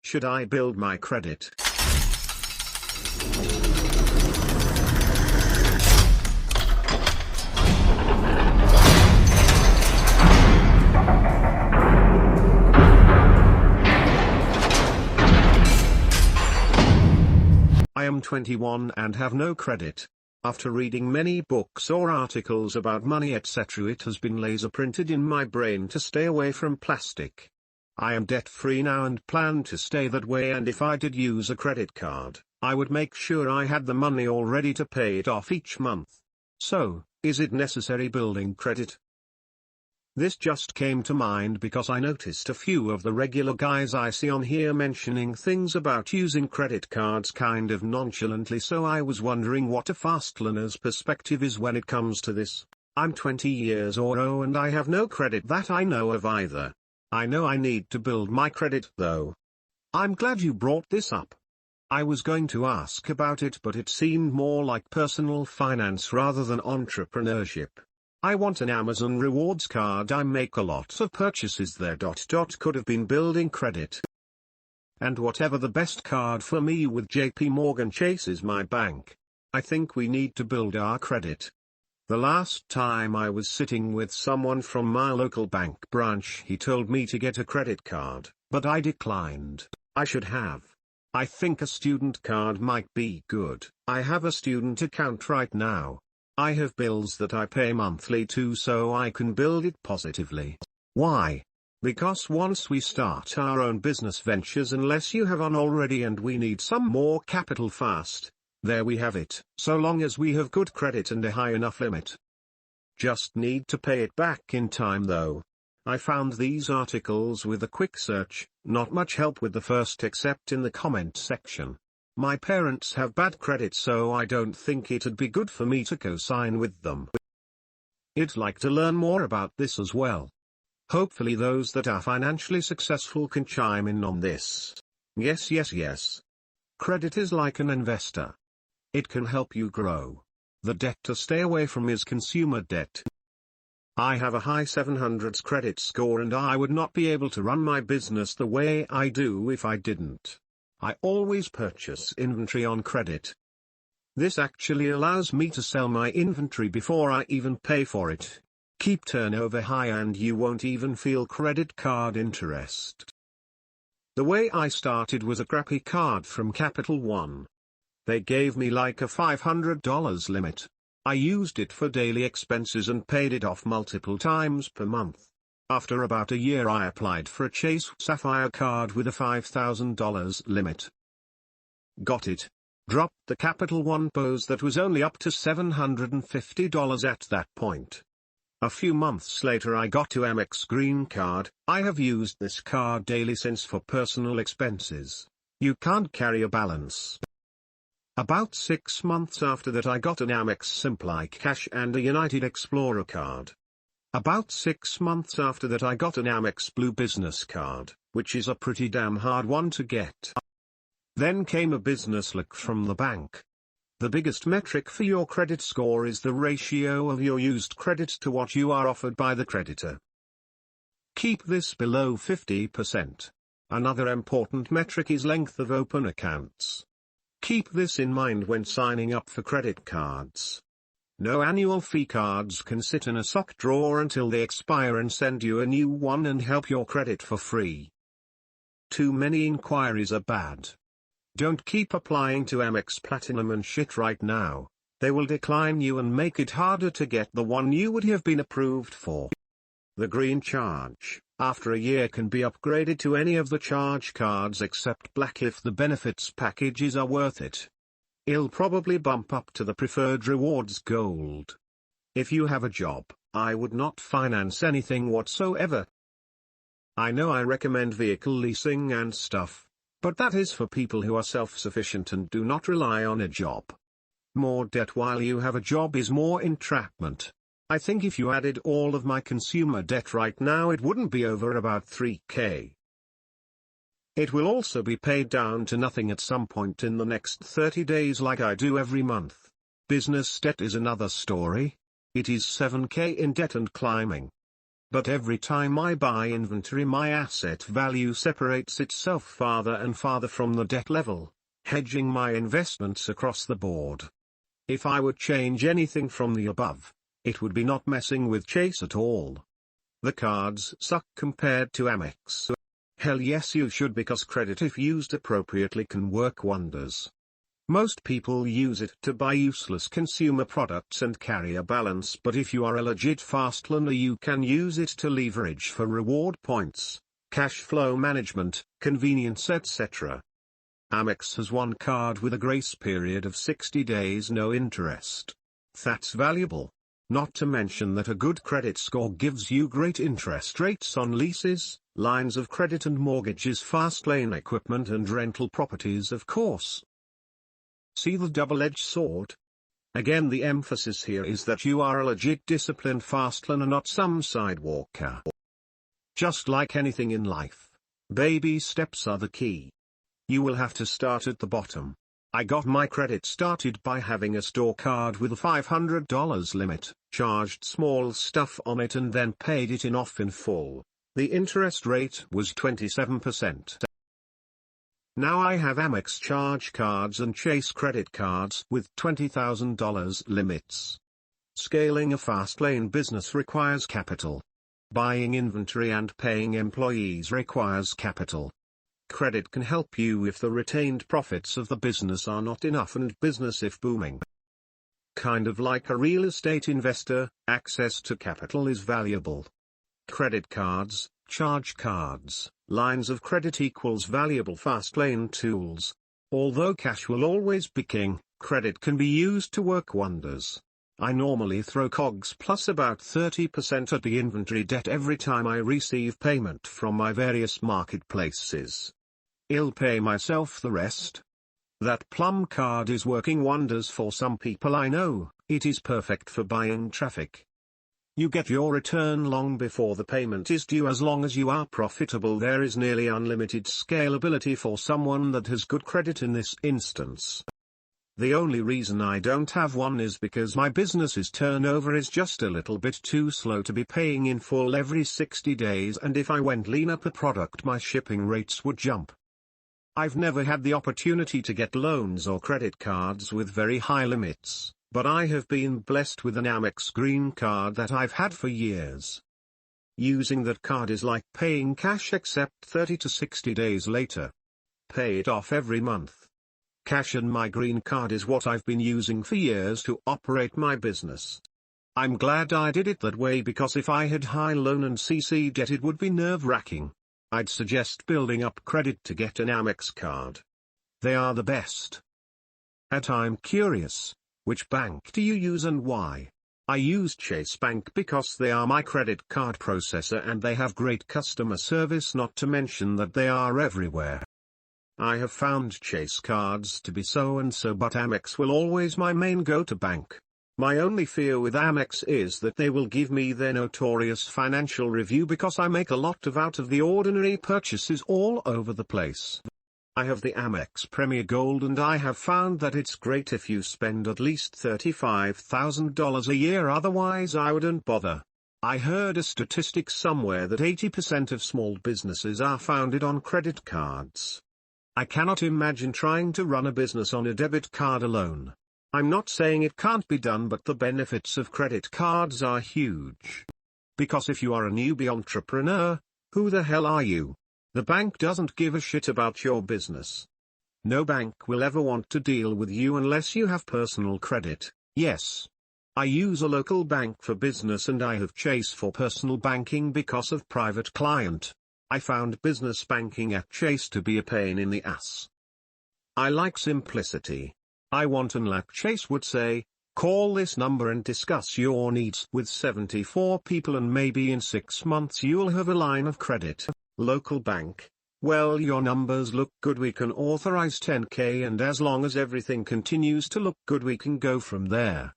Should I build my credit? I am 21 and have no credit. After reading many books or articles about money etc., it has been laser printed in my brain to stay away from plastic. I am debt-free now and plan to stay that way, and if I did use a credit card, I would make sure I had the money all ready to pay it off each month. So, is it necessary building credit? This just came to mind because I noticed a few of the regular guys I see on here mentioning things about using credit cards kind of nonchalantly, so I was wondering what a fast learner's perspective is when it comes to this. I'm 20 years old and I have no credit that I know of either. I know I need to build my credit though. I'm glad you brought this up. I was going to ask about it, but it seemed more like personal finance rather than entrepreneurship. I want an Amazon rewards card. I make a lot of purchases there. Could have been building credit. And whatever the best card for me with JP Morgan Chase is my bank. I think we need to build our credit. The last time I was sitting with someone from my local bank branch, he told me to get a credit card, but I declined. I should have. I think a student card might be good. I have a student account right now. I have bills that I pay monthly too, so I can build it positively. Why? Because once we start our own business ventures, unless you have one already and we need some more capital fast, there we have it, so long as we have good credit and a high enough limit. Just need to pay it back in time though. I found these articles with a quick search, not much help with the first except in the comment section. My parents have bad credit, so I don't think it'd be good for me to co-sign with them. I'd like to learn more about this as well. Hopefully those that are financially successful can chime in on this. Yes. Credit is like an investor. It can help you grow. The debt to stay away from is consumer debt. I have a high 700s credit score and I would not be able to run my business the way I do if I didn't. I always purchase inventory on credit. This actually allows me to sell my inventory before I even pay for it. Keep turnover high and you won't even feel credit card interest. The way I started was a crappy card from Capital One. They gave me like a $500 limit. I used it for daily expenses and paid it off multiple times per month. After about a year I applied for a Chase Sapphire card with a $5,000 limit. Got it. Dropped the Capital One pose that was only up to $750 at that point. A few months later I got to Amex Green Card. I have used this card daily since for personal expenses. You can't carry a balance. About 6 months after that I got an Amex Simply Cash and a United Explorer card. About 6 months after that I got an Amex Blue Business Card, which is a pretty damn hard one to get. Then came a business look from the bank. The biggest metric for your credit score is the ratio of your used credit to what you are offered by the creditor. Keep this below 50%. Another important metric is length of open accounts. Keep this in mind when signing up for credit cards. No annual fee. Cards can sit in a sock drawer until they expire and send you a new one and help your credit for free. Too many inquiries are bad. Don't keep applying to Amex Platinum and shit right now. They will decline you and make it harder to get the one you would have been approved for. The green charge, after a year, can be upgraded to any of the charge cards except black if the benefits packages are worth it. It'll probably bump up to the preferred rewards gold. If you have a job, I would not finance anything whatsoever. I know I recommend vehicle leasing and stuff, but that is for people who are self-sufficient and do not rely on a job. More debt while you have a job is more entrapment. I think if you added all of my consumer debt right now it wouldn't be over about $3,000. It will also be paid down to nothing at some point in the next 30 days like I do every month. Business debt is another story. It is $7,000 in debt and climbing. But every time I buy inventory, my asset value separates itself farther and farther from the debt level, hedging my investments across the board. If I would change anything from the above, it would be not messing with Chase at all. The cards suck compared to Amex. Hell yes, you should, because credit, if used appropriately, can work wonders. Most people use it to buy useless consumer products and carry a balance, but if you are a legit fast learner, you can use it to leverage for reward points, cash flow management, convenience, etc. Amex has one card with a grace period of 60 days, no interest. That's valuable. Not to mention that a good credit score gives you great interest rates on leases, lines of credit and mortgages, fast lane equipment and rental properties, of course. See the double-edged sword? Again, the emphasis here is that you are a legit disciplined fast learner, not some sidewalker. Just like anything in life, baby steps are the key. You will have to start at the bottom. I got my credit started by having a store card with a $500 limit, charged small stuff on it, and then paid it off in full. The interest rate was 27%. Now I have Amex charge cards and Chase credit cards with $20,000 limits. Scaling a fast lane business requires capital. Buying inventory and paying employees requires capital. Credit can help you if the retained profits of the business are not enough and business if booming. Kind of like a real estate investor, access to capital is valuable. Credit cards, charge cards, lines of credit equals valuable fast lane tools. Although cash will always be king, credit can be used to work wonders. I normally throw COGS plus about 30% at the inventory debt every time I receive payment from my various marketplaces. I'll pay myself the rest. That Plum card is working wonders for some people I know. It is perfect for buying traffic. You get your return long before the payment is due as long as you are profitable. There is nearly unlimited scalability for someone that has good credit in this instance. The only reason I don't have one is because my business's turnover is just a little bit too slow to be paying in full every 60 days, and if I went leaner per product, my shipping rates would jump. I've never had the opportunity to get loans or credit cards with very high limits, but I have been blessed with an Amex Green card that I've had for years. Using that card is like paying cash, except 30 to 60 days later. Pay it off every month. Cash and my green card is what I've been using for years to operate my business. I'm glad I did it that way, because if I had high loan and CC debt, it would be nerve-wracking. I'd suggest building up credit to get an Amex card. They are the best. I'm curious, which bank do you use and why? I use Chase Bank because they are my credit card processor and they have great customer service, not to mention that they are everywhere. I have found Chase cards to be so and so, but Amex will always my main go-to bank. My only fear with Amex is that they will give me their notorious financial review because I make a lot of out of the ordinary purchases all over the place. I have the Amex Premier Gold and I have found that it's great if you spend at least $35,000 a year, otherwise I wouldn't bother. I heard a statistic somewhere that 80% of small businesses are founded on credit cards. I cannot imagine trying to run a business on a debit card alone. I'm not saying it can't be done, but the benefits of credit cards are huge. Because if you are a newbie entrepreneur, who the hell are you? The bank doesn't give a shit about your business. No bank will ever want to deal with you unless you have personal credit. Yes. I use a local bank for business and I have Chase for personal banking because of private client. I found business banking at Chase to be a pain in the ass. I like simplicity. I want, and like Chase would say, call this number and discuss your needs with 74 people and maybe in 6 months you'll have a line of credit. Local bank, well, your numbers look good, we can authorize 10K, and as long as everything continues to look good we can go from there.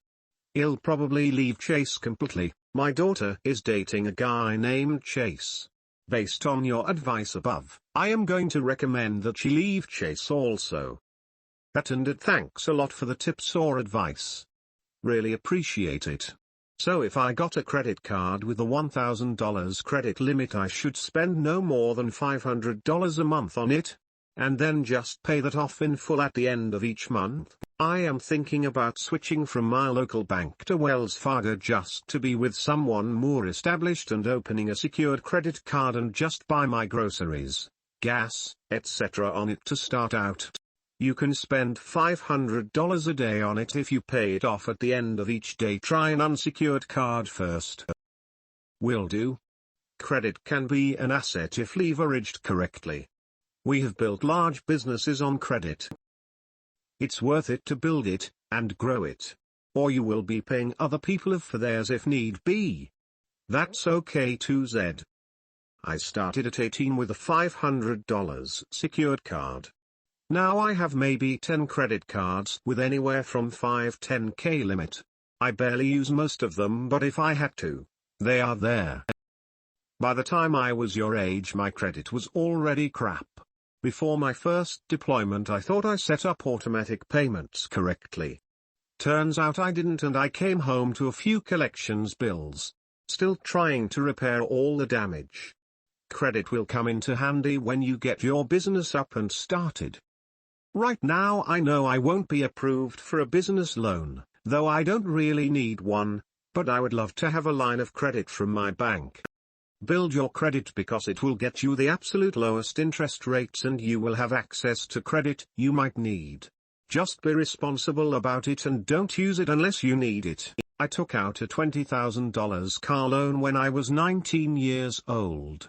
I'll probably leave Chase completely. My daughter is dating a guy named Chase. Based on your advice above, I am going to recommend that she leave Chase also. And thanks a lot for the tips or advice. Really appreciate it. So if I got a credit card with a $1,000 credit limit, I should spend no more than $500 a month on it, and then just pay that off in full at the end of each month. I am thinking about switching from my local bank to Wells Fargo just to be with someone more established and opening a secured credit card and just buy my groceries, gas, etc. on it to start out. You can spend $500 a day on it if you pay it off at the end of each day. Try an unsecured card first. Will do. Credit can be an asset if leveraged correctly. We have built large businesses on credit. It's worth it to build it, and grow it. Or you will be paying other people for theirs if need be. That's okay too, Zed. I started at 18 with a $500 secured card. Now I have maybe 10 credit cards with anywhere from 5-10K limit. I barely use most of them, but if I had to, they are there. By the time I was your age, my credit was already crap. Before my first deployment, I thought I set up automatic payments correctly. Turns out I didn't, and I came home to a few collections bills. Still trying to repair all the damage. Credit will come into handy when you get your business up and started. Right now I know I won't be approved for a business loan, though I don't really need one, but I would love to have a line of credit from my bank. Build your credit because it will get you the absolute lowest interest rates and you will have access to credit you might need. Just be responsible about it and don't use it unless you need it. I took out a $20,000 car loan when I was 19 years old.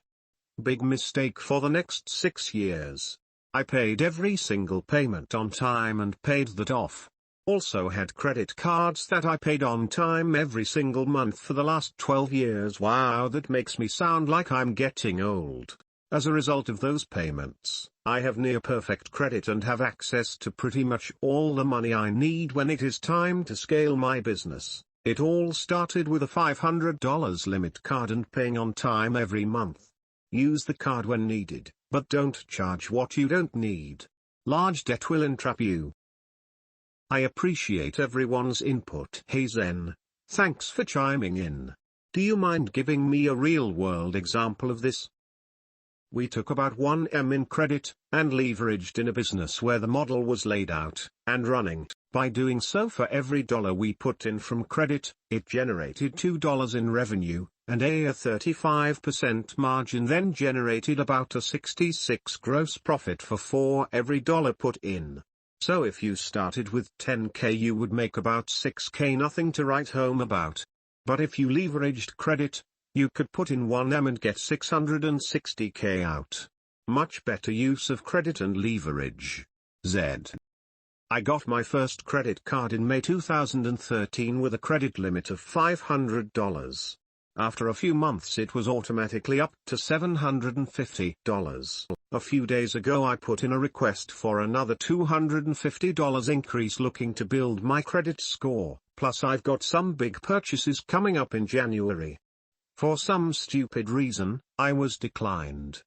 Big mistake for the next 6 years. I paid every single payment on time and paid that off. Also had credit cards that I paid on time every single month for the last 12 years. Wow, that makes me sound like I'm getting old. As a result of those payments, I have near perfect credit and have access to pretty much all the money I need when it is time to scale my business. It all started with a $500 limit card and paying on time every month. Use the card when needed, but don't charge what you don't need. Large debt will entrap you. I appreciate everyone's input. Hey Zen, thanks for chiming in. Do you mind giving me a real-world example of this? We took about 1M in credit, and leveraged in a business where the model was laid out, and running. By doing so, for every dollar we put in from credit, it generated $2 in revenue, and a 35% margin then generated about a 66 gross profit for every dollar put in. So if you started with 10K you would make about 6K, nothing to write home about. But if you leveraged credit, you could put in 1M and get 660K out. Much better use of credit and leverage. Zed. I got my first credit card in May 2013 with a credit limit of $500. After a few months it was automatically up to $750. A few days ago I put in a request for another $250 increase, looking to build my credit score, plus I've got some big purchases coming up in January. For some stupid reason, I was declined.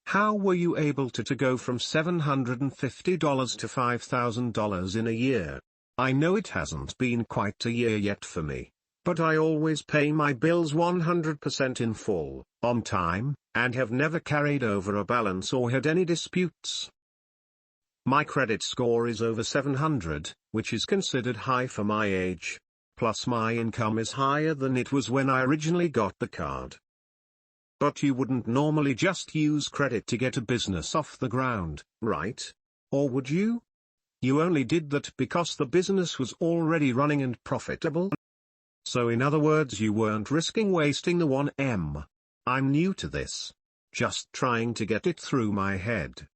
How were you able to go from $750 to $5,000 in a year? I know it hasn't been quite a year yet for me, but I always pay my bills 100% in full, on time, and have never carried over a balance or had any disputes. My credit score is over 700, which is considered high for my age. Plus my income is higher than it was when I originally got the card. But you wouldn't normally just use credit to get a business off the ground, right? Or would you? You only did that because the business was already running and profitable? So in other words, you weren't risking wasting the 1M. I'm new to this. Just trying to get it through my head.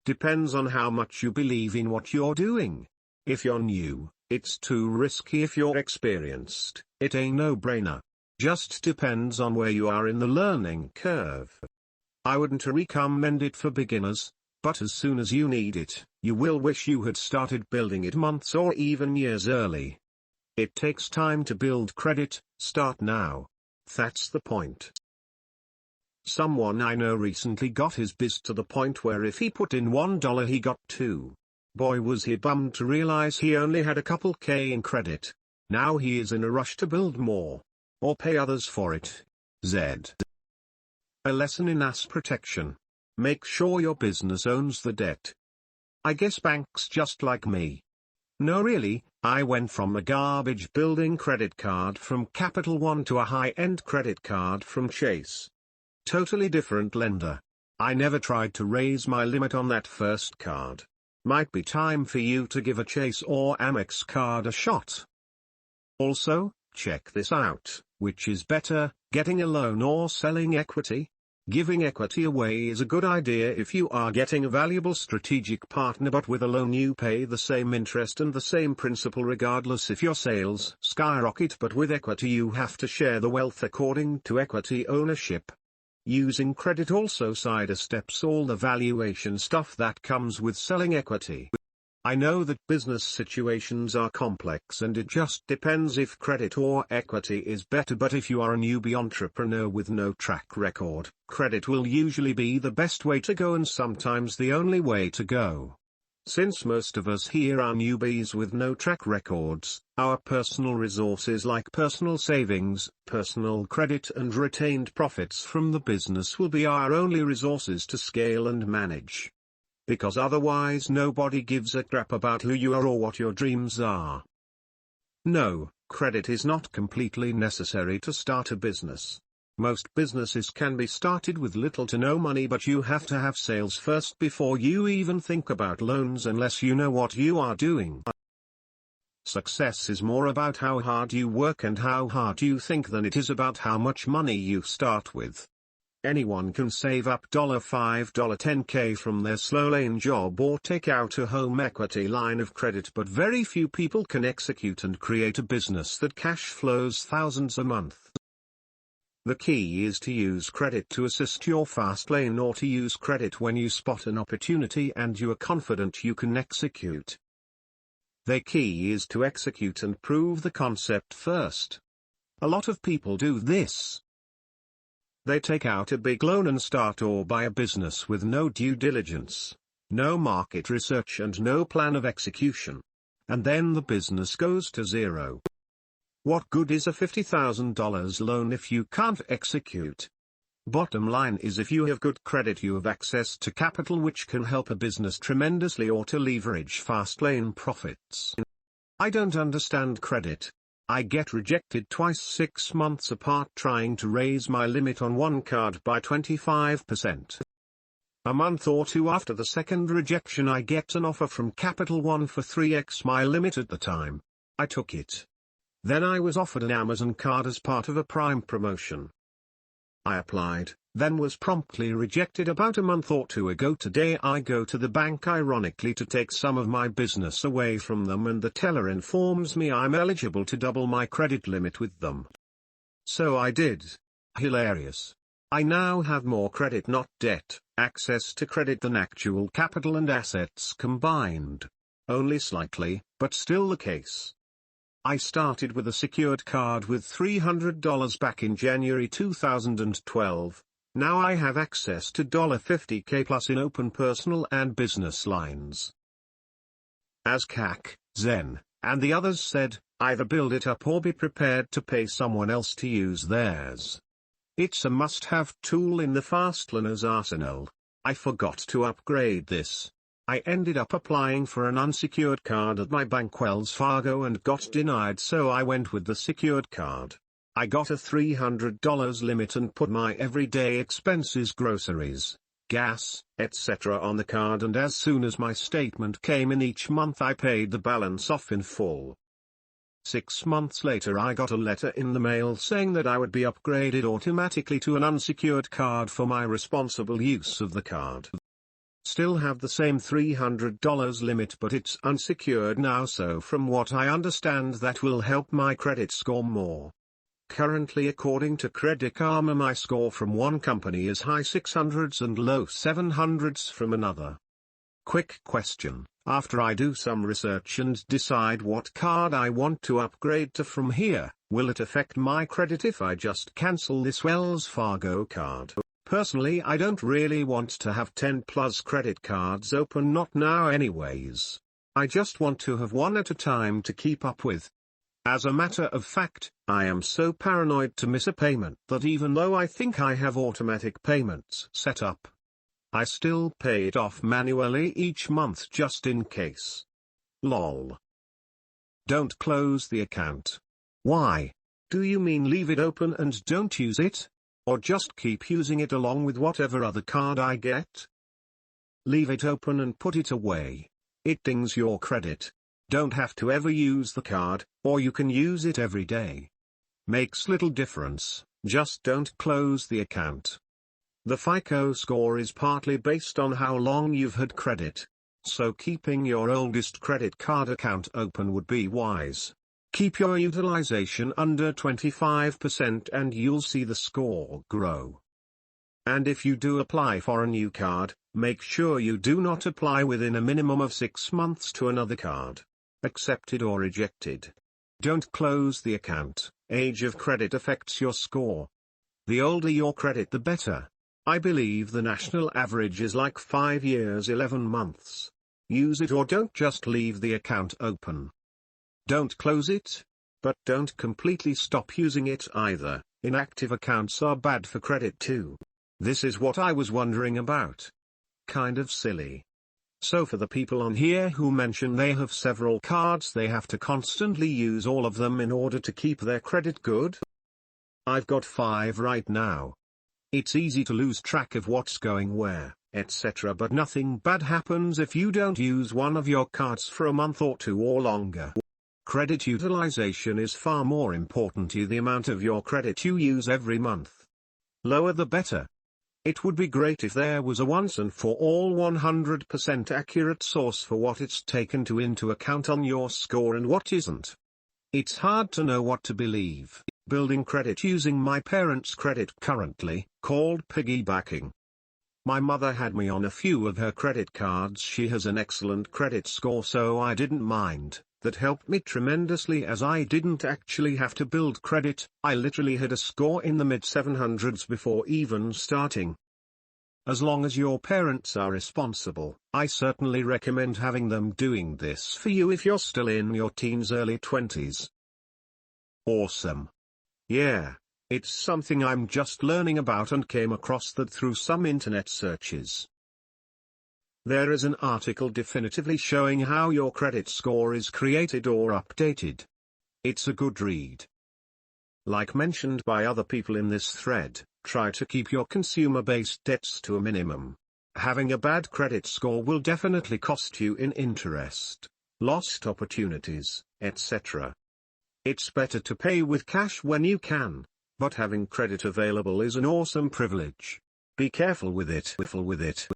Depends on how much you believe in what you're doing. If you're new, it's too risky. If you're experienced, it a no-brainer. Just depends on where you are in the learning curve. I wouldn't recommend it for beginners, but as soon as you need it, you will wish you had started building it months or even years early. It takes time to build credit. Start now. That's the point. Someone I know recently got his biz to the point where if he put in $1 he got 2. Boy was he bummed to realize he only had a couple K in credit. Now he is in a rush to build more. or pay others for it. Z. A lesson in asset protection. Make sure your business owns the debt. I guess banks just like me. No really, I went from a garbage building credit card from Capital One to a high-end credit card from Chase. Totally different lender. I never tried to raise my limit on that first card. Might be time for you to give a Chase or Amex card a shot. Also, check this out, which is better, getting a loan or selling equity? Giving equity away is a good idea if you are getting a valuable strategic partner, but with a loan you pay the same interest and the same principal regardless if your sales skyrocket, but with equity you have to share the wealth according to equity ownership. Using credit also sidesteps all the valuation stuff that comes with selling equity. I know that business situations are complex and it just depends if credit or equity is better, but if you are a newbie entrepreneur with no track record, credit will usually be the best way to go and sometimes the only way to go. Since most of us here are newbies with no track records, our personal resources like personal savings, personal credit and retained profits from the business will be our only resources to scale and manage. Because otherwise nobody gives a crap about who you are or what your dreams are. No, credit is not completely necessary to start a business. Most businesses can be started with little to no money, but you have to have sales first before you even think about loans unless you know what you are doing. Success is more about how hard you work and how hard you think than it is about how much money you start with. Anyone can save up $5, $10K from their slow lane job or take out a home equity line of credit, but very few people can execute and create a business that cash flows thousands a month. The key is to use credit to assist your fast lane, or to use credit when you spot an opportunity and you are confident you can execute. The key is to execute and prove the concept first. A lot of people do this. They take out a big loan and start or buy a business with no due diligence, no market research and no plan of execution. And then the business goes to zero. What good is a $50,000 loan if you can't execute? Bottom line is, if you have good credit you have access to capital which can help a business tremendously or to leverage fast lane profits. I don't understand credit. I get rejected twice 6 months apart trying to raise my limit on one card by 25%. A month or two after the second rejection I get an offer from Capital One for 3x my limit at the time. I took it. Then I was offered an Amazon card as part of a Prime promotion. I applied, then was promptly rejected about a month or two ago. Today I go to the bank ironically to take some of my business away from them, and the teller informs me I'm eligible to double my credit limit with them. So I did. Hilarious. I now have more credit, not debt, access to credit than actual capital and assets combined. Only slightly, but still the case. I started with a secured card with $300 back in January 2012. Now I have access to $50K plus in open personal and business lines. As Kak, Zen, and the others said, either build it up or be prepared to pay someone else to use theirs. It's a must-have tool in the Fastlearner's arsenal. I forgot to upgrade this. I ended up applying for an unsecured card at my bank Wells Fargo and got denied, so I went with the secured card. I got a $300 limit and put my everyday expenses, groceries, gas, etc. on the card, and as soon as my statement came in each month I paid the balance off in full. 6 months later I got a letter in the mail saying that I would be upgraded automatically to an unsecured card for my responsible use of the card. Still have the same $300 limit, but it's unsecured now, so from what I understand that will help my credit score more. Currently, according to Credit Karma, my score from one company is high 600s and low 700s from another. Quick question: after I do some research and decide what card I want to upgrade to from here, will it affect my credit if I just cancel this Wells Fargo card? Personally, I don't really want to have 10 plus credit cards open, not now anyways. I just want to have one at a time to keep up with. As a matter of fact, I am so paranoid to miss a payment that even though I think I have automatic payments set up, I still pay it off manually each month just in case. Lol. Don't close the account. Why? Do you mean leave it open and don't use it? Or just keep using it along with whatever other card I get? Leave it open and put it away. It dings your credit. Don't have to ever use the card, or you can use it every day. Makes little difference, just don't close the account. The FICO score is partly based on how long you've had credit. So keeping your oldest credit card account open would be wise. Keep your utilization under 25% and you'll see the score grow. And if you do apply for a new card, make sure you do not apply within a minimum of 6 months to another card. Accepted or rejected. Don't close the account. Age of credit affects your score. The older your credit, the better. I believe the national average is like 5 years 11 months. Use it or don't, just leave the account open. Don't close it, but don't completely stop using it either. Inactive accounts are bad for credit too. This is what I was wondering about. Kind of silly. So for the people on here who mention they have several cards, they have to constantly use all of them in order to keep their credit good? I've got 5 right now. It's easy to lose track of what's going where, etc., but nothing bad happens if you don't use one of your cards for a month or 2 or longer. Credit utilization is far more important to the amount of your credit you use every month. Lower the better. It would be great if there was a once and for all 100% accurate source for what it's taken into account on your score and what isn't. It's hard to know what to believe. Building credit using my parents' credit currently, called piggybacking. My mother had me on a few of her credit cards. She has an excellent credit score, so I didn't mind. That helped me tremendously as I didn't actually have to build credit. I literally had a score in the mid-700s before even starting. As long as your parents are responsible, I certainly recommend having them doing this for you if you're still in your teens, early 20s. Awesome. Yeah, it's something I'm just learning about and came across that through some internet searches. There is an article definitively showing how your credit score is created or updated. It's a good read. Like mentioned by other people in this thread, try to keep your consumer-based debts to a minimum. Having a bad credit score will definitely cost you in interest, lost opportunities, etc. It's better to pay with cash when you can, but having credit available is an awesome privilege. Be careful with it.